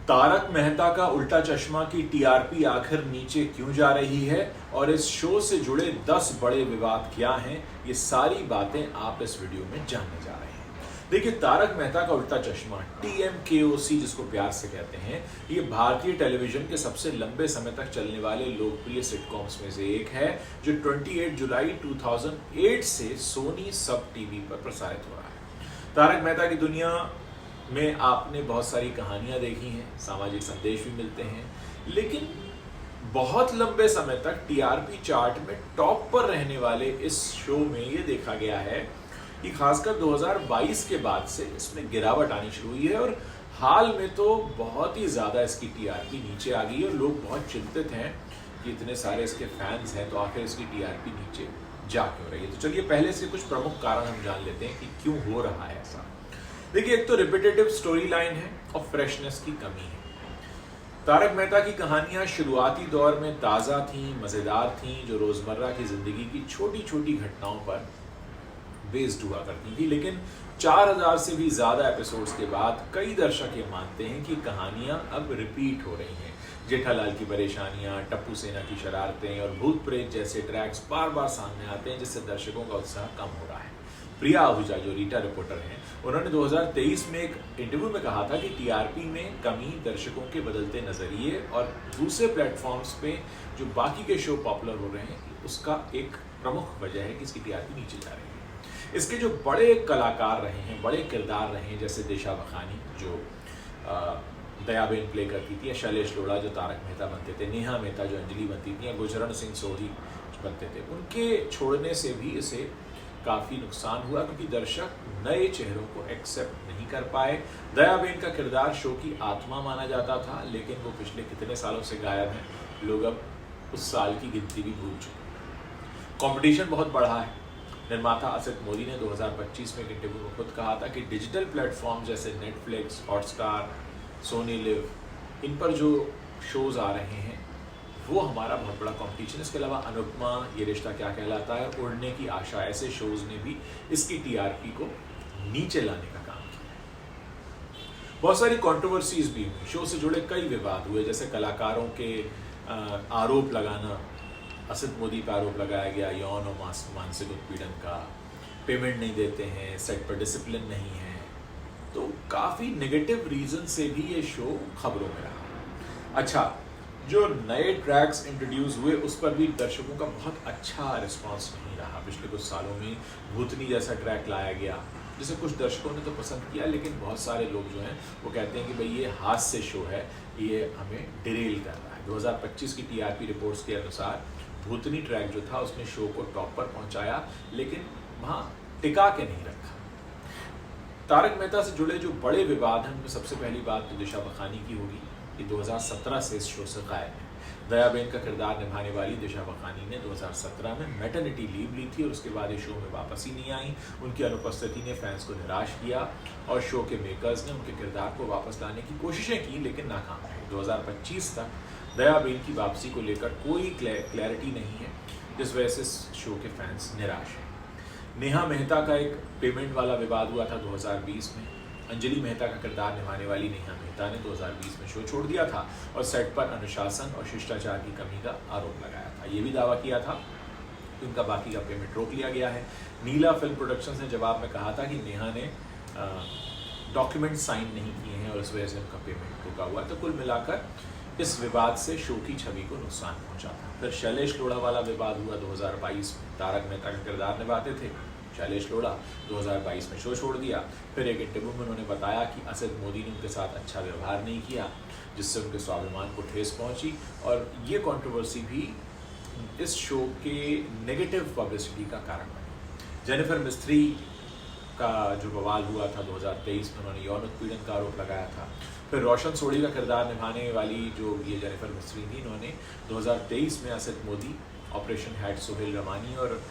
तारक मेहता का उल्टा चश्मा की टीआरपी आखिर नीचे क्यों जा रही है और इस शो से जुड़े 10 बड़े विवाद क्या हैं, ये सारी बातें आप इस वीडियो में जानने जा रहे हैं। देखिए, तारक मेहता का उल्टा चश्मा TMKOC जिसको प्यार से कहते हैं, ये भारतीय टेलीविजन के सबसे लंबे समय तक चलने वाले लोकप्रिय सिटकॉम्स में से एक है, जो 28 जुलाई 2008 से सोनी सब टीवी पर प्रसारित हो रहा है। तारक मेहता की दुनिया में आपने बहुत सारी कहानियां देखी हैं, सामाजिक संदेश भी मिलते हैं, लेकिन बहुत लंबे समय तक टीआरपी चार्ट में टॉप पर रहने वाले इस शो में ये देखा गया है कि खासकर 2022 के बाद से इसमें गिरावट आनी शुरू हुई है और हाल में तो बहुत ही ज़्यादा इसकी टीआरपी नीचे आ गई है और लोग बहुत चिंतित हैं कि इतने सारे इसके फैंस हैं तो आखिर इसकी टीआरपी नीचे जा क्यों रही है। तो चलिए पहले से कुछ प्रमुख कारण हम जान लेते हैं कि क्यों हो रहा है ऐसा। देखिए, एक तो रिपीटेटिव स्टोरी लाइन है और फ्रेशनेस की कमी है। तारक मेहता की कहानियां शुरुआती दौर में ताज़ा थीं, मज़ेदार थीं, जो रोज़मर्रा की ज़िंदगी की छोटी छोटी घटनाओं पर बेस्ड हुआ करती थी, लेकिन 4000 से भी ज़्यादा एपिसोड्स के बाद कई दर्शक ये मानते हैं कि कहानियां अब रिपीट हो रही हैं। जेठालाल की परेशानियां, टप्पू सेना की शरारतें और भूत प्रेत जैसे ट्रैक्स बार बार सामने आते हैं, जिससे दर्शकों का उत्साह कम हो रहा है। प्रिया आहूजा, जो रीटा रिपोर्टर हैं, उन्होंने 2023 में एक इंटरव्यू में कहा था कि टीआरपी में कमी दर्शकों के बदलते नजरिए और दूसरे प्लेटफॉर्म्स पे जो बाकी के शो पॉपुलर हो रहे हैं, उसका एक प्रमुख वजह है कि इसकी टीआरपी नीचे जा रही है। इसके जो बड़े कलाकार रहे हैं, बड़े किरदार रहे हैं, जैसे दिशा बखानी जो दयाबेन प्ले करती थी, या शैलेश लोढ़ा जो तारक मेहता बनते थे, नेहा मेहता जो अंजलि बनती थी, या गुरचरण सिंह सोढ़ी बनते थे, उनके छोड़ने से भी इसे काफ़ी नुकसान हुआ क्योंकि दर्शक नए चेहरों को एक्सेप्ट नहीं कर पाए। दयाबेन का किरदार शो की आत्मा माना जाता था, लेकिन वो पिछले कितने सालों से गायब है। लोग अब उस साल की गिनती भी भूल चुके। कंपटीशन बहुत बढ़ा है। निर्माता असित मोदी ने 2025 में एक इंटरव्यू में खुद कहा था कि डिजिटल प्लेटफॉर्म जैसे नेटफ्लिक्स, हॉटस्टार, सोनी लिव, इन पर जो शोज आ रहे हैं वो हमारा बहुत बड़ा कंपटीशन। इसके अलावा अनुपमा, ये रिश्ता क्या कहलाता है, उड़ने की आशा, ऐसे शोज ने भी इसकी टीआरपी को नीचे लाने का काम किया। बहुत सारी कंट्रोवर्सीज भी हुई, शो से जुड़े कई विवाद हुए, जैसे कलाकारों के आरोप लगाना। असित मोदी पर आरोप लगाया गया यौन और मानसिक उत्पीड़न का, पेमेंट नहीं देते हैं, सेट पर डिसिप्लिन नहीं है, तो काफ़ी नेगेटिव रीजन से भी ये शो खबरों में रहा। अच्छा, जो नए ट्रैक्स इंट्रोड्यूस हुए उस पर भी दर्शकों का बहुत अच्छा रिस्पांस नहीं रहा। पिछले कुछ सालों में भूतनी जैसा ट्रैक लाया गया, जिसे कुछ दर्शकों ने तो पसंद किया, लेकिन बहुत सारे लोग जो हैं वो कहते हैं कि भाई ये हास्य शो है, ये हमें डिरेल कर रहा है। 2025 की टीआरपी रिपोर्ट्स के अनुसार भूतनी ट्रैक जो था उसने शो को टॉप पर पहुंचाया, लेकिन वहाँ टिका के नहीं रखा। तारक मेहता से जुड़े जो बड़े विवाद हैं उनमें सबसे पहली बात तो दिशा बखानी की होगी। ये 2017 से इस शो से गायब है। दयाबेन का किरदार निभाने वाली दिशा बखानी ने 2017 में मैटरनिटी लीव ली थी और उसके बाद ये शो में वापस ही नहीं आई। उनकी अनुपस्थिति ने फैंस को निराश किया और शो के मेकर्स ने उनके किरदार को वापस लाने की कोशिशें की, लेकिन नाकाम रहे। 2025 तक दयाबेन की वापसी को लेकर कोई क्लैरिटी नहीं है, जिस वजह से शो के फैंस निराश हैं। नेहा मेहता का एक पेमेंट वाला विवाद हुआ था 2020 में। अंजलि मेहता का किरदार निभाने वाली नेहा मेहता ने 2020 में शो छोड़ दिया था और सेट पर अनुशासन और शिष्टाचार की कमी का आरोप लगाया था। ये भी दावा किया था कि उनका बाकी का पेमेंट रोक लिया गया है। नीला फिल्म प्रोडक्शंस ने जवाब में कहा था कि नेहा ने डॉक्यूमेंट साइन नहीं किए हैं और इस वजह से उनका पेमेंट रुका हुआ है। तो कुल मिलाकर इस विवाद से शो की छवि को नुकसान पहुंचा था। फिर शैलेश लोढ़ा वाला विवाद हुआ 2022 में। तारक मेहता का किरदार निभाते थे शैलेश लोढ़ा, 2022 में शो छोड़ दिया। फिर एक इंटरव्यू में उन्होंने बताया कि असित मोदी ने उनके साथ अच्छा व्यवहार नहीं किया, जिससे उनके स्वाभिमान को ठेस पहुंची, और ये कंट्रोवर्सी भी इस शो के नेगेटिव पब्लिसिटी का कारण बनी। जेनिफर मिस्त्री का जो बवाल हुआ था 2023 में, उन्होंने यौन उत्पीड़न का आरोप लगाया था। फिर रोशन सोढ़ी का किरदार निभाने वाली जो ये जेनिफर मिस्त्री थी, इन्होंने 2023 में असित मोदी, ऑपरेशन हेड सोहेल रमानी और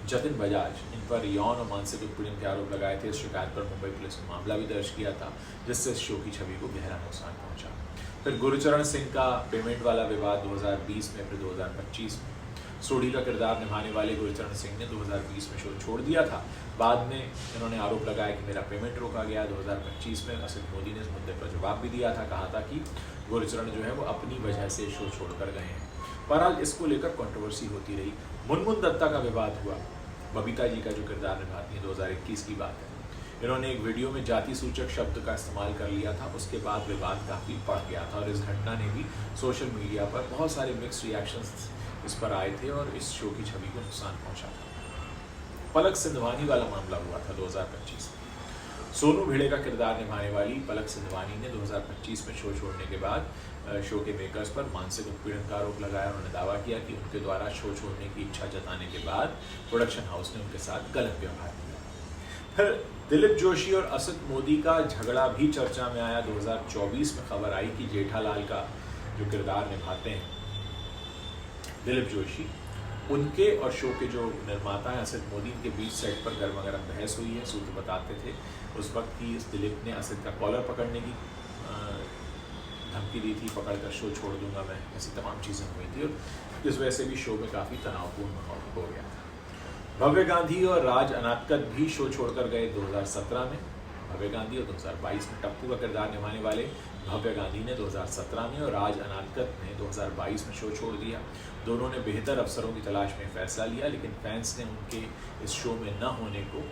जतिन बजाज, इन पर यौन और मानसिक उत्पीड़न के आरोप लगाए थे। इस शिकायत पर मुंबई पुलिस ने मामला भी दर्ज किया था, जिससे इस शो की छवि को गहरा नुकसान पहुंचा। फिर गुरचरण सिंह का पेमेंट वाला विवाद 2020 में, फिर 2025 में। सोढ़ी का किरदार निभाने वाले गुरचरण सिंह ने 2020 में शो छोड़ दिया था। बाद में इन्होंने आरोप लगाया कि मेरा पेमेंट रोका गया। 2025 में असित मोदी ने इस मुद्दे पर जवाब भी दिया था, कहा था कि गुरचरण जो है वो अपनी वजह से शो छोड़कर गए हैं। बहरहाल इसको लेकर कंट्रोवर्सी होती रही। मुनमुन दत्ता का विवाद हुआ, बबीता जी का जो किरदार निभाती है, 2021 की बात है। इन्होंने एक वीडियो में जाति सूचक शब्द का इस्तेमाल कर लिया था, उसके बाद विवाद काफ़ी बढ़ गया था और इस घटना ने भी सोशल मीडिया पर बहुत सारे मिक्स रिएक्शंस इस पर आए थे और इस शो की छवि को नुकसान पहुंचा था। पलक सिंधवानी वाला मामला हुआ था 2025 में। सोनू भिड़े का किरदार निभाने वाली पलक सिंधवानी ने 2025 में शो छोड़ने के बाद शो के मेकर्स पर मानसिक उत्पीड़न का आरोप लगाया। उन्होंने दावा किया कि उनके द्वारा शो छोड़ने की इच्छा जताने के बाद प्रोडक्शन हाउस ने उनके साथ गलत व्यवहार किया। फिर दिलीप जोशी और असित मोदी का झगड़ा भी चर्चा में आया। 2024 में खबर आई कि जेठालाल का जो किरदार निभाते हैं दिलीप जोशी, उनके और शो के जो निर्माता हैं असित मोदी, के बीच सेट पर गर्मा गर्म बहस हुई है। सूत्र बताते थे उस वक्त कि इस दिलीप ने असित का कॉलर पकड़ने की धमकी दी थी, पकड़कर शो छोड़ दूंगा मैं, ऐसी तमाम चीज़ें हुई थी और इस वजह से भी शो में काफ़ी तनावपूर्ण माहौल हो गया था। भव्य गांधी और राज अनातकत भी शो छोड़कर गए 2017 में। भव्य गांधी और 2022 में टप्पू का किरदार निभाने वाले भव्य गांधी ने 2017 में और राज अनातकत ने 2022 में शो छोड़ दिया। दोनों ने बेहतर अवसरों की तलाश में फैसला लिया, लेकिन फैंस ने उनके इस शो में न होने को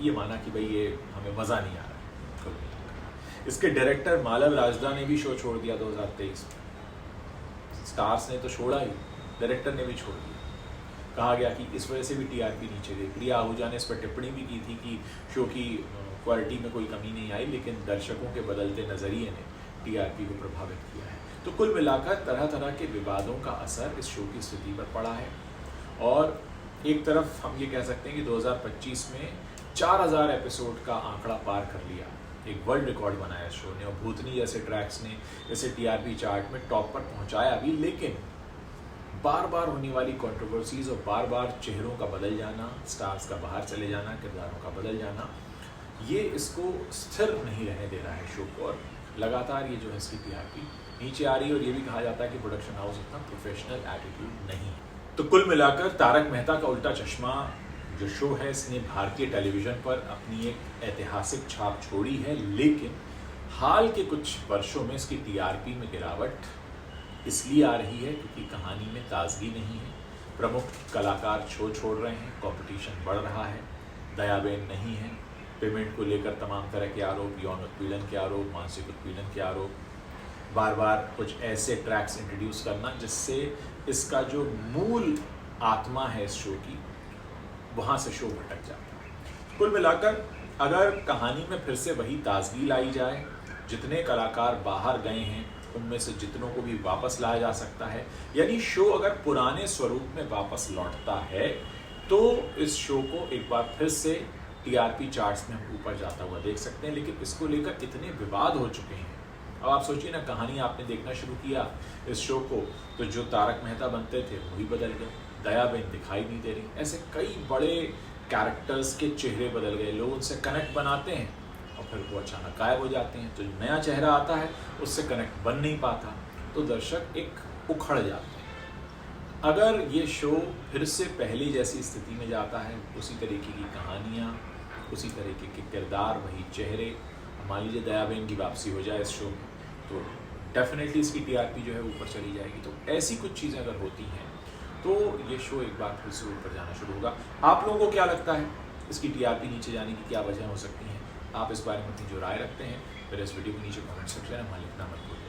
ये माना कि भाई ये हमें मज़ा नहीं आ रहा है। इसके डायरेक्टर मालव राजदा ने भी शो छोड़ दिया 2023 में। स्टार्स ने तो छोड़ा ही, डायरेक्टर ने भी छोड़ दिया। कहा गया कि इस वजह से भी टीआरपी नीचे गई। प्रिया आहूजा ने इस पर टिप्पणी भी की थी कि शो की क्वालिटी में कोई कमी नहीं आई, लेकिन दर्शकों के बदलते नज़रिए ने टीआरपी को प्रभावित किया है। तो कुल मिलाकर तरह तरह के विवादों का असर इस शो की स्थिति पर पड़ा है और एक तरफ हम ये कह सकते हैं कि 2025 में 4000 एपिसोड का आंकड़ा पार कर लिया, एक वर्ल्ड रिकॉर्ड बनाया शो ने और भूतनी जैसे ट्रैक्स ने इसे टीआरपी चार्ट में टॉप पर पहुंचाया भी। लेकिन बार बार होने वाली कंट्रोवर्सीज और बार बार चेहरों का बदल जाना, स्टार्स का बाहर चले जाना, किरदारों का बदल जाना, ये इसको स्थिर नहीं रहने दे रहा है शो को और लगातार ये जो है इसकी टीआरपी नीचे आ रही है और ये भी कहा जाता है कि प्रोडक्शन हाउस इतना प्रोफेशनल एटीट्यूड नहीं है। तो कुल मिलाकर तारक मेहता का उल्टा चश्मा जो शो है इसने भारतीय टेलीविजन पर अपनी एक ऐतिहासिक छाप छोड़ी है, लेकिन हाल के कुछ वर्षों में इसकी टीआरपी में गिरावट इसलिए आ रही है क्योंकि कहानी में ताजगी नहीं है, प्रमुख कलाकार शो छोड़ रहे हैं, कंपटीशन बढ़ रहा है, दयाबेन नहीं है, पेमेंट को लेकर तमाम तरह के आरोप, यौन उत्पीड़न के आरोप, मानसिक उत्पीड़न के आरोप, बार बार कुछ ऐसे ट्रैक्स इंट्रोड्यूस करना जिससे इसका जो मूल आत्मा है इस शो की, वहाँ से शो भटक जाता है। कुल मिलाकर अगर कहानी में फिर से वही ताजगी लाई जाए, जितने कलाकार बाहर गए हैं उनमें से जितनों को भी वापस लाया जा सकता है, यानी शो अगर पुराने स्वरूप में वापस लौटता है तो इस शो को एक बार फिर से टीआरपी चार्ट्स में हम ऊपर जाता हुआ देख सकते हैं। लेकिन इसको लेकर इतने विवाद हो चुके हैं। अब आप सोचिए ना, कहानी आपने देखना शुरू किया इस शो को तो जो तारक मेहता बनते थे वही बदल गए, दयाबेन दिखाई नहीं दे रही, ऐसे कई बड़े कैरेक्टर्स के चेहरे बदल गए, लोग उनसे कनेक्ट बनाते हैं और फिर वो अचानक गायब हो जाते हैं। तो नया चेहरा आता है उससे कनेक्ट बन नहीं पाता, तो दर्शक एक उखड़ जाते हैं। अगर ये शो फिर से पहले जैसी स्थिति में जाता है, उसी तरीके की कहानियाँ, उसी तरीके के किरदार, वही चेहरे, मान लीजिए दयाबेन की वापसी हो जाए इस शो में, तो डेफिनेटली इसकी टीआरपी जो है ऊपर चली जाएगी। तो ऐसी कुछ चीज़ें अगर होती हैं तो ये शो एक बार फिर से ऊपर जाना शुरू होगा। आप लोगों को क्या लगता है इसकी टीआरपी नीचे जाने की क्या वजह हो सकती हैं? आप इस बारे में अपनी जो राय रखते हैं फिर इस वीडियो के नीचे कमेंट सेक्शन में लिखना मत भूलिए।